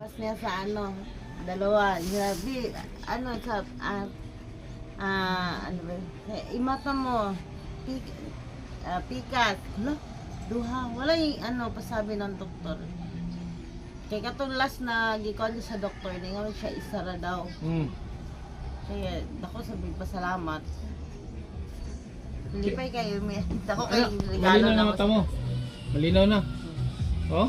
Pas niya sa ano, dalawa. Sabi, ano, sa, ano ba, imata mo, pik, pikat. Hala, duha. Wala yung ano, pasabi ng doktor. Kaya katong last na gikon sa doktor, ni nga siya isara daw. Kaya, ako sabi, pasalamat. Hindi pa kayo, may, ako kayo regalo Malinaw na na mata mo. Malinaw na. Oh?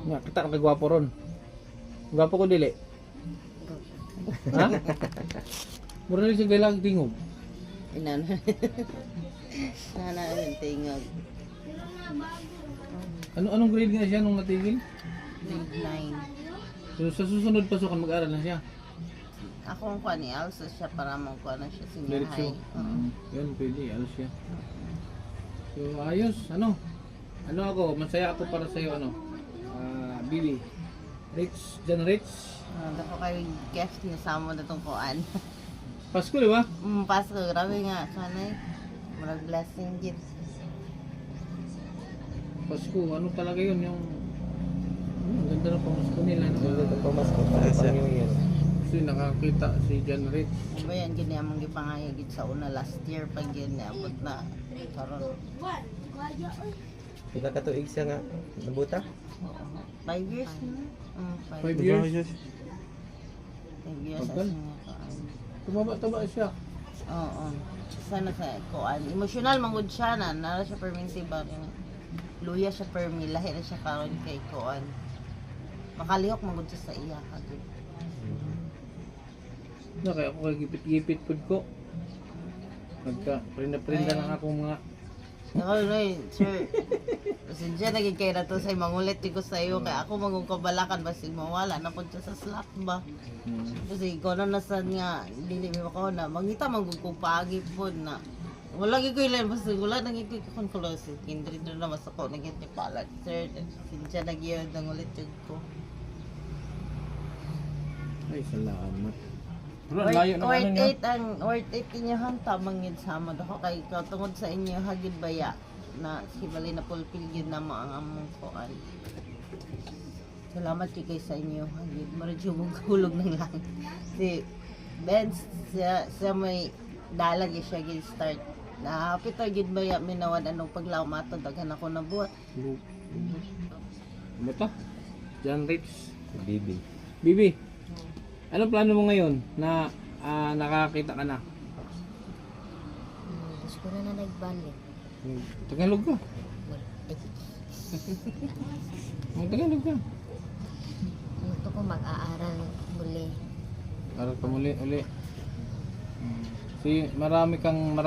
Nga, kita ka kagwapo ron. Gwapo ko dili. Ha? Mura rin siya gailang tingog. Inano. Nana yung tingog. Anong grade nga siya nung natigil? Grade 9. So, sa susunod pasukan mag-aral na siya. Ako ang kuha ni Elsa siya para mangkuha na siya senior Diretso. high. Yan, pwede. Alas siya. So, ayos. Ano? Ano ako? Masaya ako para sa'yo. Ano? Bibi. Rich. Jan Rich. Dako kayo guest niya sa mo na itong kuhaan. Pasko, di ba? Pasko, grabe nga. Kanay. Marag blessing gift. Pasko. Ano talaga yun? Yung... ang ganda ng pamasko nila. No? Ang pamasko para sa New Year. Kasi nakakita si Jan Rich. Ano ba yan? Ginamang gipangayagit sa una last year pag yun niabot na. Karon. Pila ka tuig siya nga nabuta? 5 years na. 5 years. 5 years Tagal. as nga kuhaan. Tumaba-taba siya. Oo. Sana sa kuhaan. Emotional mangod siya na. Nara siya perminti ba? Luya siya permi. Lahi na siya karon kay kuhaan. Makalihok mangod siya sa iya. Kagid. Na kaya ako kay gipit-gipit pud ko. Prinda lang akong mga Ako na sir. Pasensya naging kayo na to say mangulit ko sa iyo. Kaya ako magkabalakan basig mawala na po siya sa slap ba. Kasi ikaw na nasa nga. Dili mo ko na. Mangita magkupagi po na. Wala gi ko ilan basta wala nang ikoy konkulos kindred na mas ako nagit ni palat sir sinja nagyo nang ulit jud ko ay salamat. Bro, layo ng ano niya. worth 8 inyo tamang gid sama ako kay ikaw tungod sa inyo hagid baya na sibali na pulpil gid na mo ang among kuan. Salamat kay sa inyo hagid maradyo mong hulog ng lang. Si Benz siya may dalag siya gid start. Na pito gid baya minawan anong paglaw matod daghan ako na buhat. Ano to? Jan Rich. Bibi. Bibi. Anong plano mo ngayon na nakakita ka na? Gusto ko na nagbalik. Tagalog ka. Tagalog ka. Gusto ko mag-aaral muli. Aral ka muli, uli. Si marami kang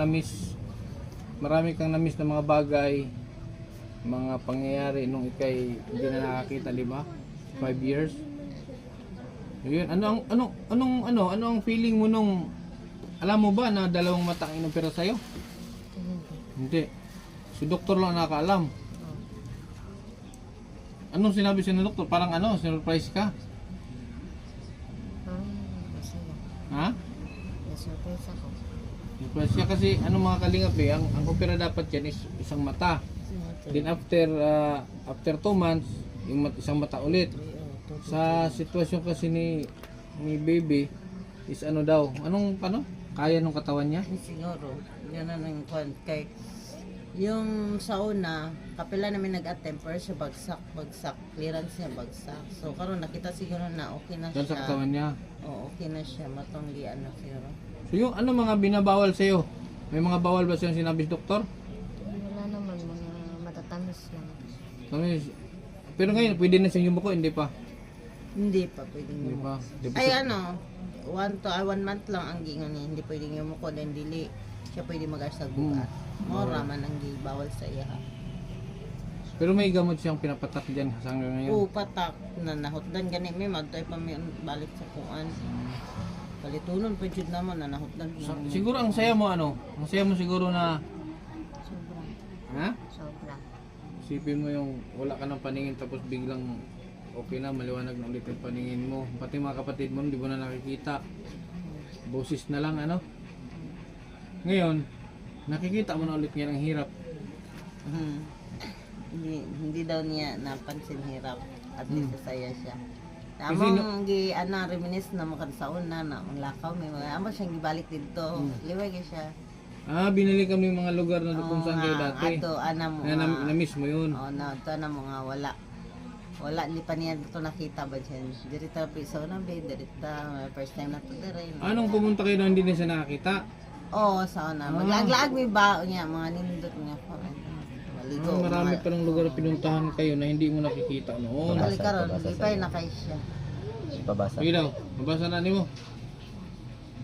na-miss. Marami kang na-miss na mga bagay, mga pangyayari nung ikay hindi na nakakita, di ba? 5 years. Ayun, ano ang feeling mo nung alam mo ba na dalawang mata ang inopera sa'yo? Hindi. Si doktor lang nakakaalam. Anong sinabi siya ng doktor? Parang surprise ka? Masaya. Ha? Na-surprise ako. Surprise siya kasi mga kalingap ang opera dapat yan is isang mata. Then after 2 months, isang mata ulit. Sa sitwasyon kasi ni baby is daw? Kaya nung katawan niya? Siguro, yun na nang kwan. Kay, yung sa una, kapila namin nag-attempt, pero siya bagsak, clearance niya bagsak. So, karon nakita siguro na okay na Dahil sa siya. katawan niya. Oo, okay na siya, matonggi siguro. So yung mga binabawal sa'yo? May mga bawal ba sa'yo sinabi ng doktor? Wala naman, mga matatamis lang. Pero ngayon, pwede na siyang yumuko, hindi pa? Hindi pa pwedeng Hindi yumuko. pa. Di pa Ay siya- 1 month lang ang gingon niya, hindi pwedeng yumuko, then dili siya pwede mag-arsag bugat. Mora man ang bawal sa iya. Pero may gamot siyang pinapatak dyan hanggang ngayon. Oo, patak na nahutdan gani may magtay pa may balik sa kuan. Palitunon pa jud naman na nahutdan. Siguro ang saya mo Ang saya mo siguro na Sobrang. ha? Sobrang. Isipin mo yung wala ka ng paningin tapos biglang okay na, maliwanag na ulit yung paningin mo. Pati mga kapatid mo, hindi mo na nakikita. Boses na lang, Ngayon, nakikita mo na ulit ngayon ang hirap. hindi daw niya napansin hirap. At least masaya siya. Kasi Among gi reminis na mo kan sa una na ang lakaw may mga amo siyang gibalik dito. Liway gyud siya. Binili kami yung mga lugar na kung saan kayo dati. Ato ana mo. Na-miss mo yun. Oh, na ito na mga wala ni pa niya dito nakita ba dyan. Dirita piso na ba, dirita first time na to dire. Anong pumunta kayo na hindi na siya nakakita? Oo, sa una. Maglaag-laag may bao niya, mga nindot niya ko. Maligo. Marami pa ng lugar na pinuntahan kayo na hindi mo nakikita noon. Bali karon, di pa yun nakay siya. Pabasa. Sige daw, mabasa na ni mo.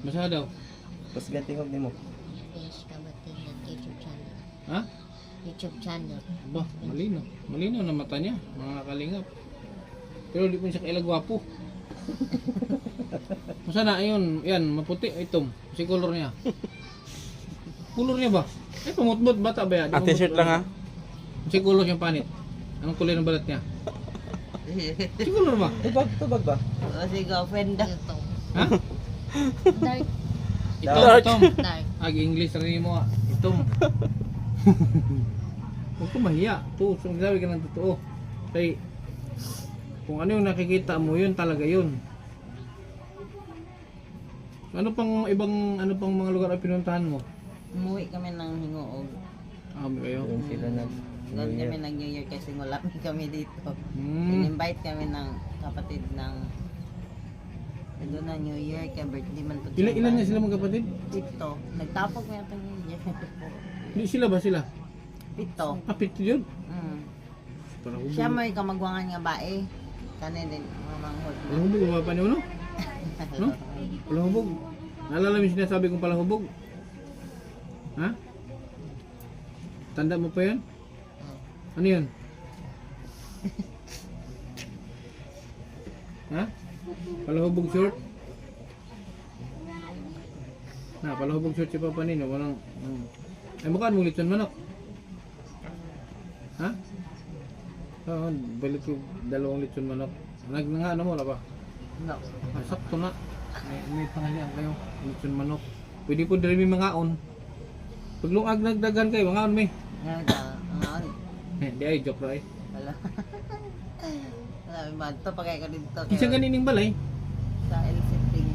Basa daw. Tapos gatingog ni mo. Finish Kabatingan YouTube channel. Ha? YouTube channel. Ba, malino. Malino na mata niya, mga kalingap. Pero di po siya kailagwapo. Masa na, ayun, yan, maputi, itom. Kasi color niya. Color niya ba? Pumutmut, bata ba yan? T-shirt lang ha. Kasi color siyang panit. Anong kulay ng balat niya? Kasi color ba? Tubag ba? O sige, offend. Ito. Ha? Dark. Itom. Dark. English rin mo ah. Itom. Huwag ko mahiya. Ito, sabi ka ng totoo. Kaya, kung ano yung nakikita mo, yun talaga yun. Ano pang mga lugar na pinuntahan mo? Umuwi kami ng Hingoog. May kayo? Doon sila nag... Doon kami nag-New Year kasi wala kami dito. Hmm. In-invite kami ng kapatid ng doon na New Year, kaya birthday man to. Ilan niya sila magkapatid? Pito. Nagtapok may atong New Year. Hindi sila ba sila? Pito. Pito yun? Mm. Parang Siya may kamagwangan nga bae. Kani din, mga manghod. palahubog, umapa niyo no? No? Palahubog. Naalala mo yung sinasabi kong palahubog? Ha? Tanda mo pa yan? Ano yan? Ha? Palahubog short? Palahubog short si Papa Nino. Walang... Ay, mukhaan mong lechon manok. Ha? Oo, balik ko 2 lechon manok. Ano mo na ba? No. Sakto na. May pangalian kayo. Lechon manok. Pwede po diri may mangaon. Pag lungag nagdagan kayo, mangaon may. Ngayon ka, ngayon. Di ay, joke ra eh. Wala. Wala, may banto pa kayo ko dito. Kisang ganining balay. Sa El-Sitting.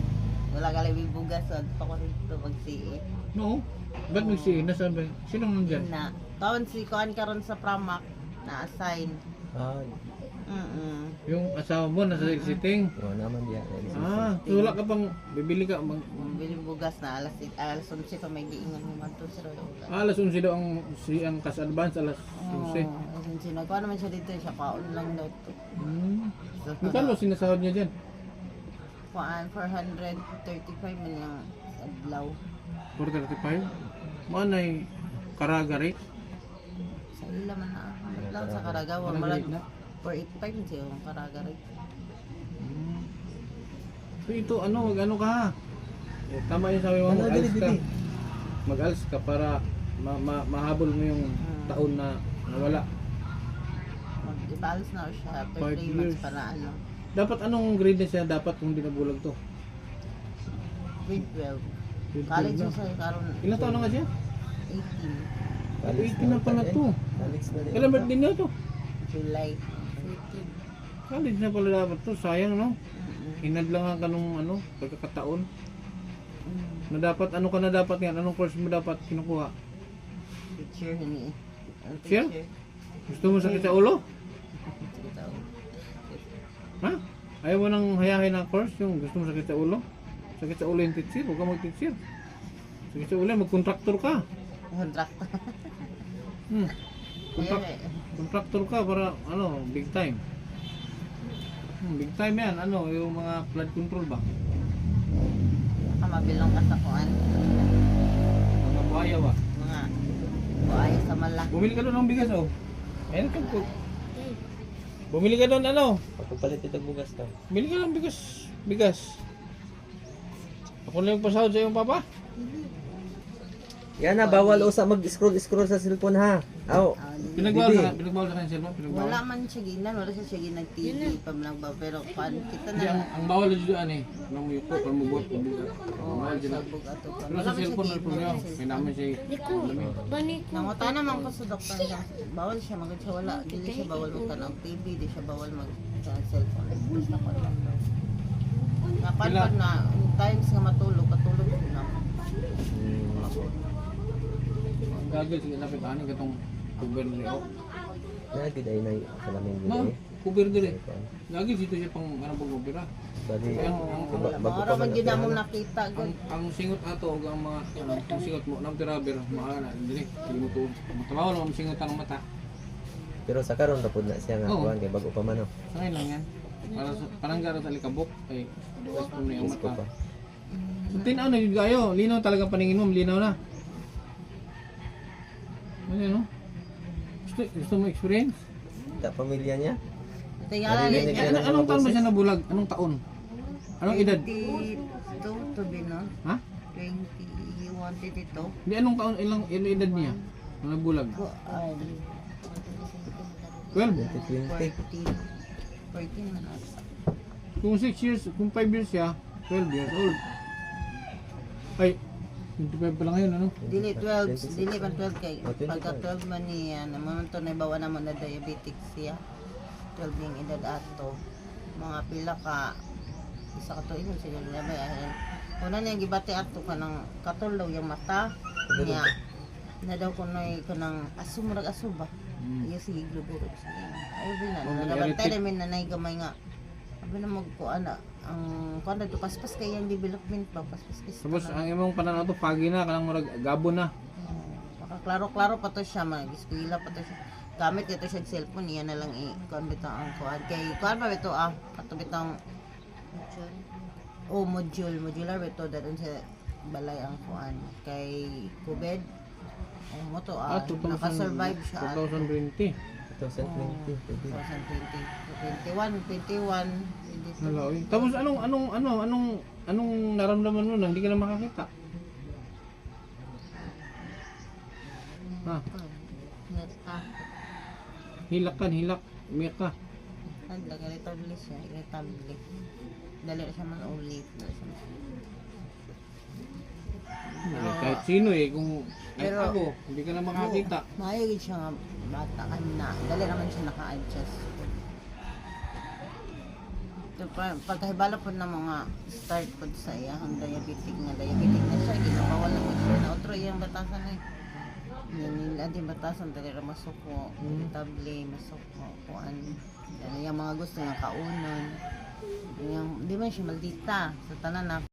Wala ka lang may bugas. So, pa ko dito mag-CE. No. Ba't nagsiin? Nasaan ba? Sinong nandyan? Na. Tawon si Kuan karon sa Pramac. Na-assign. Yung asawa mo nasa sitting. Oo naman diya. So wala ka pang bibili ka. Bili bugas na alas 11 pa may giingon mo man to sir. Alas 11 daw ang cash advance, alas 11. Alas 11 na. Kuha naman siya dito. Siya kaon lang daw to. So, Magkano sinasahod niya dyan? Kuan 435 man yung adlaw. 435? Manay karaga rate? Sa ila man na. Lang sa Karagawa. Karaga rate na? 485 siya yung Karaga rate. So ito ano ka ha? Tama yung sabi mo, mag-alis ka. Mag-alis ka para mahabol mo yung taon na nawala. Mag-ibalis na siya after 5 3 years. months para ano. Dapat anong grade na siya dapat kung dinabulag to? Grade 12. Grade 12 College na. siya karon. Ilang taon na nga siya? 18. 18 na pala to. Alex na din. Kailan birthday na to? July. College na pala dapat to. Sayang no? Hinadlangan ka nung pagkakataon. Na dapat, ano ka na dapat yan? Anong course mo dapat kinukuha? Teacher ni. Teacher? Gusto mo sakit sa ulo? Ha? Ayaw mo nang hayahin ang course yung gusto mo sakit sa ulo? Sakit sa ulo yung teacher, huwag ka mag-teacher. Sakit sa ulo, mag-contractor ka. Contractor. Contractor ka para big time. Big time yan, yung mga flood control ba? Mabilong ka sa kuan. Mga buhaya ba? Mga buhay sa malak. Bumili ka doon ng bigas Ayun ka po. Bumili ka doon Pagpalit ito bugas daw. Bili ka ng bigas. Ako na yung pasahod sa iyong papa. Yan na, bawal usa mag-scroll sa cellphone ha. Aw. Pinagbawal Bibi. sa pinagbawal sa kanya cellphone, pinagbawal. Wala man siya ginan, wala siya ginag-TV pa lang ba, pero pan kita na Hindi, lang. ang bawal dito ani, nang mo yuko, para mo buhat mo buhat. Bawal dito. Sabog ato pa. Pero Wala sa man siya cellphone na ginan. problema, may naman siya. Liko, bani ko. Nangutan naman ko sa doktor niya. Bawal siya magod siya wala. Dili siya bawal magtanong TV, di siya bawal mag sa cellphone. Basta ko lang. Napalpag na times nga matulog, katulog ko na. Gagawin sige lapit ani katong cover diri oh. Nagid ay nay salamin Ma'am, gid. cover diri. Gagawin dito siya pang ano pag opera. Bali bago Mara pa man man gid mo operahan. nakita Ang gud. ang singot ato ug ang mga ano, ang singot mo nang tiraber maana diri. Sige mo to. Matabaw lang singot ang mata. Pero sa karon rapod na siya nga Oo. kuan kay bago pa man oh. Sakay lang yan. Para sa parang garo sa likabok ay gusto mo yung Gusto mata. pa. So, tinaw na yun kayo. Linaw talaga paningin mo. Linaw na. Ano no? Gusto mo experience? Ta pamilya niya. Tingala Narinig niya. yan ang Anong mga taon ba boses. siya nabulag? Anong taon? Anong edad? 22 to be no? Ha? 21, 22. Hindi, anong taon? Ilang edad niya? Nung nabulag? Ko, 12. 2020. 14 man asa. Kung 6 years, kung 5 years siya, 12 years old. Ay, 25 pa lang ngayon, ano? Dili 12, dili man 12 kay Oh, 25. pagka 12 man niya, naman to na bawa naman na diabetic siya. 12 yung edad ato. Mga pila ka isa ka to yun sila nabay. Una niya gibati ato kanang katulaw yung mata niya. Na daw ko na kanang aso murag aso ba? Iya sige gluburo siya. Ay bina na nabantay namin na nay gamay nga. Abi na magkuana ang kuan to paspas kay yung development pa paspas kay Tapos, ang imong pananaw to, pagi na, kanang murag gabo na. klaro-klaro pa to siya, mag-eskwela pa to siya. Gamit ito siya cellphone, iyan na lang i-kuan bitaw ang kuan. Kay kuan pa bito kato bitang modular bito dadon sa balay ang kuan. Kay COVID, mo to naka-survive siya. 2020. 2020. 2020, 21, Wala, oy. Tapos anong naramdaman mo nang hindi ka na makakita? Ha? Hilak umiyak ka. irritable siya, irritable. Dali na siya man ulit. Kahit sino kung kahit Pero- ako, hindi ka na makakita. Maayos siya nga bata kanina. Dali naman siya naka-adjust. So, pagkahibala po ng mga start po sa iya, ang diabetic na siya, ginabawal naman siya na otro iyang batasan ay. Nila din batasan dali ra masuko, irritable, masuko, kuan. Yan yung mga gusto ng kaunon. Yung, di man siya maldita sa tanan na